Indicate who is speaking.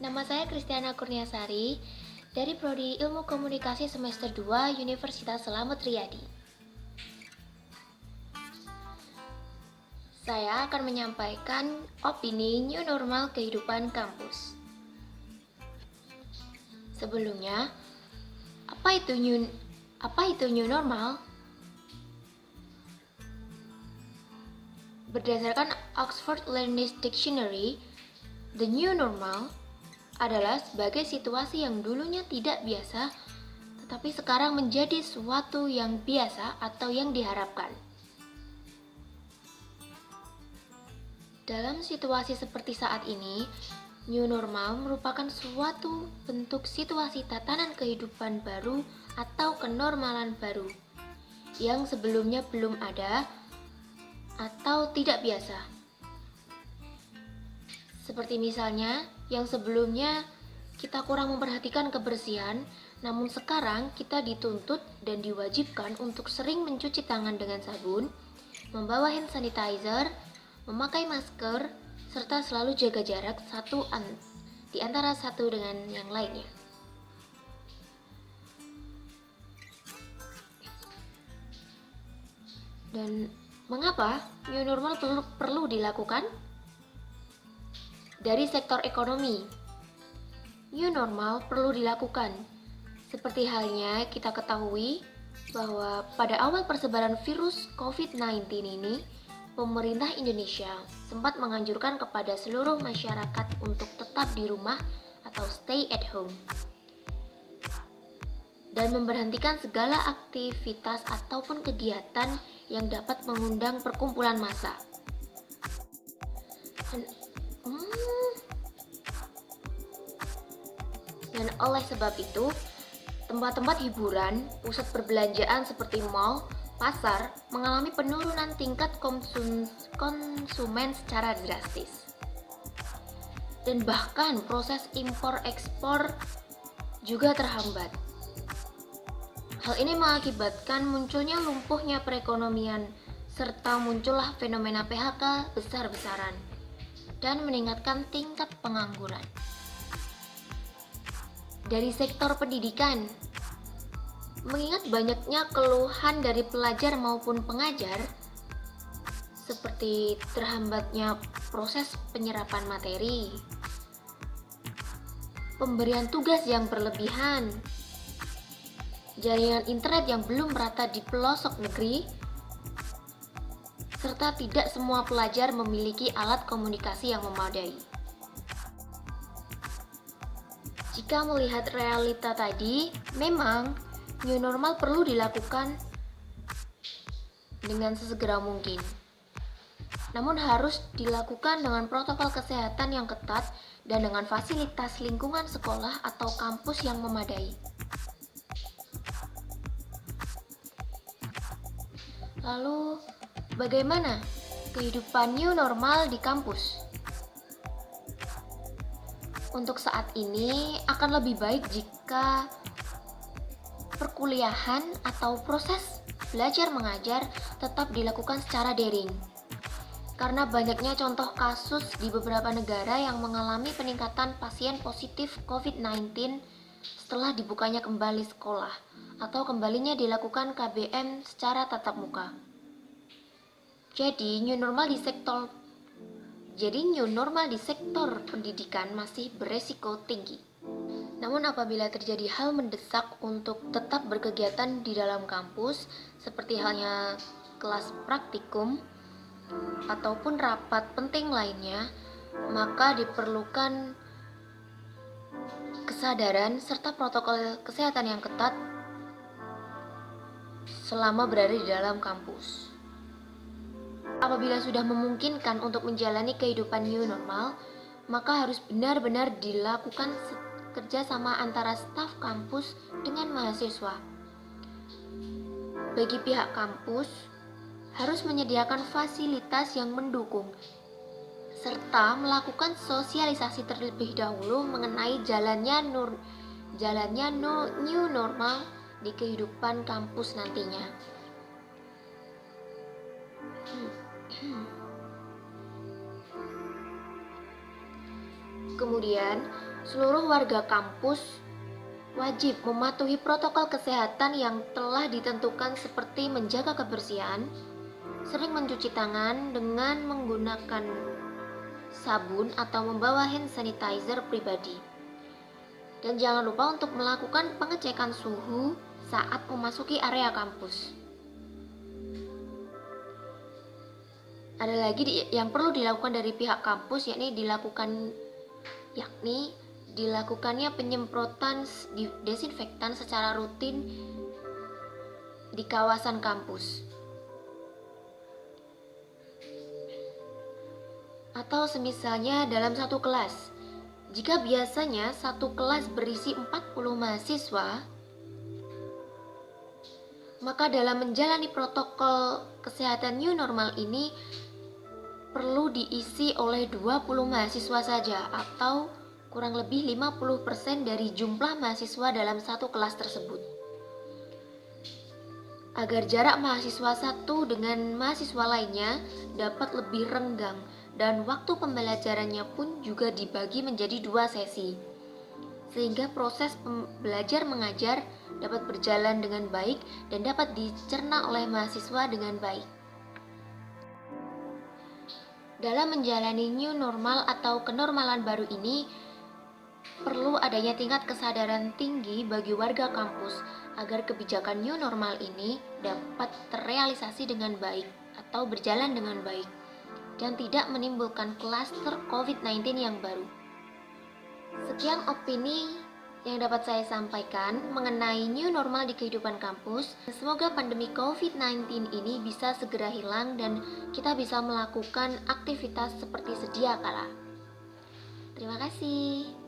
Speaker 1: Nama saya Kristiana Kurniasari dari Prodi Ilmu Komunikasi Semester 2 Universitas Selamat Riyadi. Saya akan menyampaikan opini new normal kehidupan kampus. Sebelumnya, apa itu new normal? Berdasarkan Oxford Learner's Dictionary, the new normal adalah sebagai situasi yang dulunya tidak biasa, tetapi sekarang menjadi sesuatu yang biasa atau yang diharapkan. Dalam situasi seperti saat ini, new normal merupakan suatu bentuk situasi tatanan kehidupan baru atau kenormalan baru yang sebelumnya belum ada atau tidak biasa. Seperti misalnya, yang sebelumnya kita kurang memperhatikan kebersihan, namun sekarang kita dituntut dan diwajibkan untuk sering mencuci tangan dengan sabun, membawa hand sanitizer, memakai masker, serta selalu jaga jarak di antara satu dengan yang lainnya. Dan mengapa new normal perlu dilakukan? Dari sektor ekonomi, new normal perlu dilakukan. Seperti halnya kita ketahui bahwa pada awal persebaran virus COVID-19 ini, pemerintah Indonesia sempat menganjurkan kepada seluruh masyarakat untuk tetap di rumah atau stay at home dan memberhentikan segala aktivitas ataupun kegiatan yang dapat mengundang perkumpulan massa. Dan oleh sebab itu, tempat-tempat hiburan, pusat perbelanjaan seperti mal, pasar mengalami penurunan tingkat konsumen secara drastis. Dan bahkan proses impor-ekspor juga terhambat. Hal ini mengakibatkan munculnya lumpuhnya perekonomian serta muncullah fenomena PHK besar-besaran dan meningkatkan tingkat pengangguran. Dari sektor pendidikan, mengingat banyaknya keluhan dari pelajar maupun pengajar, seperti terhambatnya proses penyerapan materi, pemberian tugas yang berlebihan, jaringan internet yang belum merata di pelosok negeri, serta tidak semua pelajar memiliki alat komunikasi yang memadai. Jika melihat realita tadi, memang new normal perlu dilakukan dengan sesegera mungkin. Namun harus dilakukan dengan protokol kesehatan yang ketat dan dengan fasilitas lingkungan sekolah atau kampus yang memadai. Lalu, bagaimana kehidupan new normal di kampus? Untuk saat ini akan lebih baik jika perkuliahan atau proses belajar mengajar tetap dilakukan secara daring. Karena banyaknya contoh kasus di beberapa negara yang mengalami peningkatan pasien positif COVID-19 setelah dibukanya kembali sekolah atau kembalinya dilakukan KBM secara tatap muka. Jadi new normal di sektor pendidikan masih beresiko tinggi. Namun apabila terjadi hal mendesak untuk tetap berkegiatan di dalam kampus, seperti halnya kelas praktikum ataupun rapat penting lainnya, maka diperlukan kesadaran serta protokol kesehatan yang ketat selama berada di dalam kampus. Apabila sudah memungkinkan untuk menjalani kehidupan new normal, maka harus benar-benar dilakukan kerjasama antara staf kampus dengan mahasiswa. Bagi pihak kampus, harus menyediakan fasilitas yang mendukung, serta melakukan sosialisasi terlebih dahulu mengenai jalannya new normal di kehidupan kampus nantinya. Kemudian, seluruh warga kampus wajib mematuhi protokol kesehatan yang telah ditentukan seperti menjaga kebersihan, sering mencuci tangan dengan menggunakan sabun atau membawa hand sanitizer pribadi. Dan jangan lupa untuk melakukan pengecekan suhu saat memasuki area kampus. Ada lagi yang perlu dilakukan dari pihak kampus, yakni dilakukannya penyemprotan desinfektan secara rutin di kawasan kampus. Atau semisalnya dalam satu kelas, jika biasanya satu kelas berisi 40 mahasiswa, maka dalam menjalani protokol kesehatan new normal ini perlu diisi oleh 20 mahasiswa saja atau kurang lebih 50% dari jumlah mahasiswa dalam satu kelas tersebut. Agar jarak mahasiswa satu dengan mahasiswa lainnya dapat lebih renggang dan waktu pembelajarannya pun juga dibagi menjadi 2 sesi, sehingga proses belajar mengajar dapat berjalan dengan baik dan dapat dicerna oleh mahasiswa dengan baik. Dalam menjalani new normal atau kenormalan baru ini, perlu adanya tingkat kesadaran tinggi bagi warga kampus agar kebijakan new normal ini dapat terrealisasi dengan baik atau berjalan dengan baik dan tidak menimbulkan klaster COVID-19 yang baru. Sekian opini yang dapat saya sampaikan mengenai new normal di kehidupan kampus. Semoga pandemi COVID-19 ini bisa segera hilang dan kita bisa melakukan aktivitas seperti sedia kala. Terima kasih.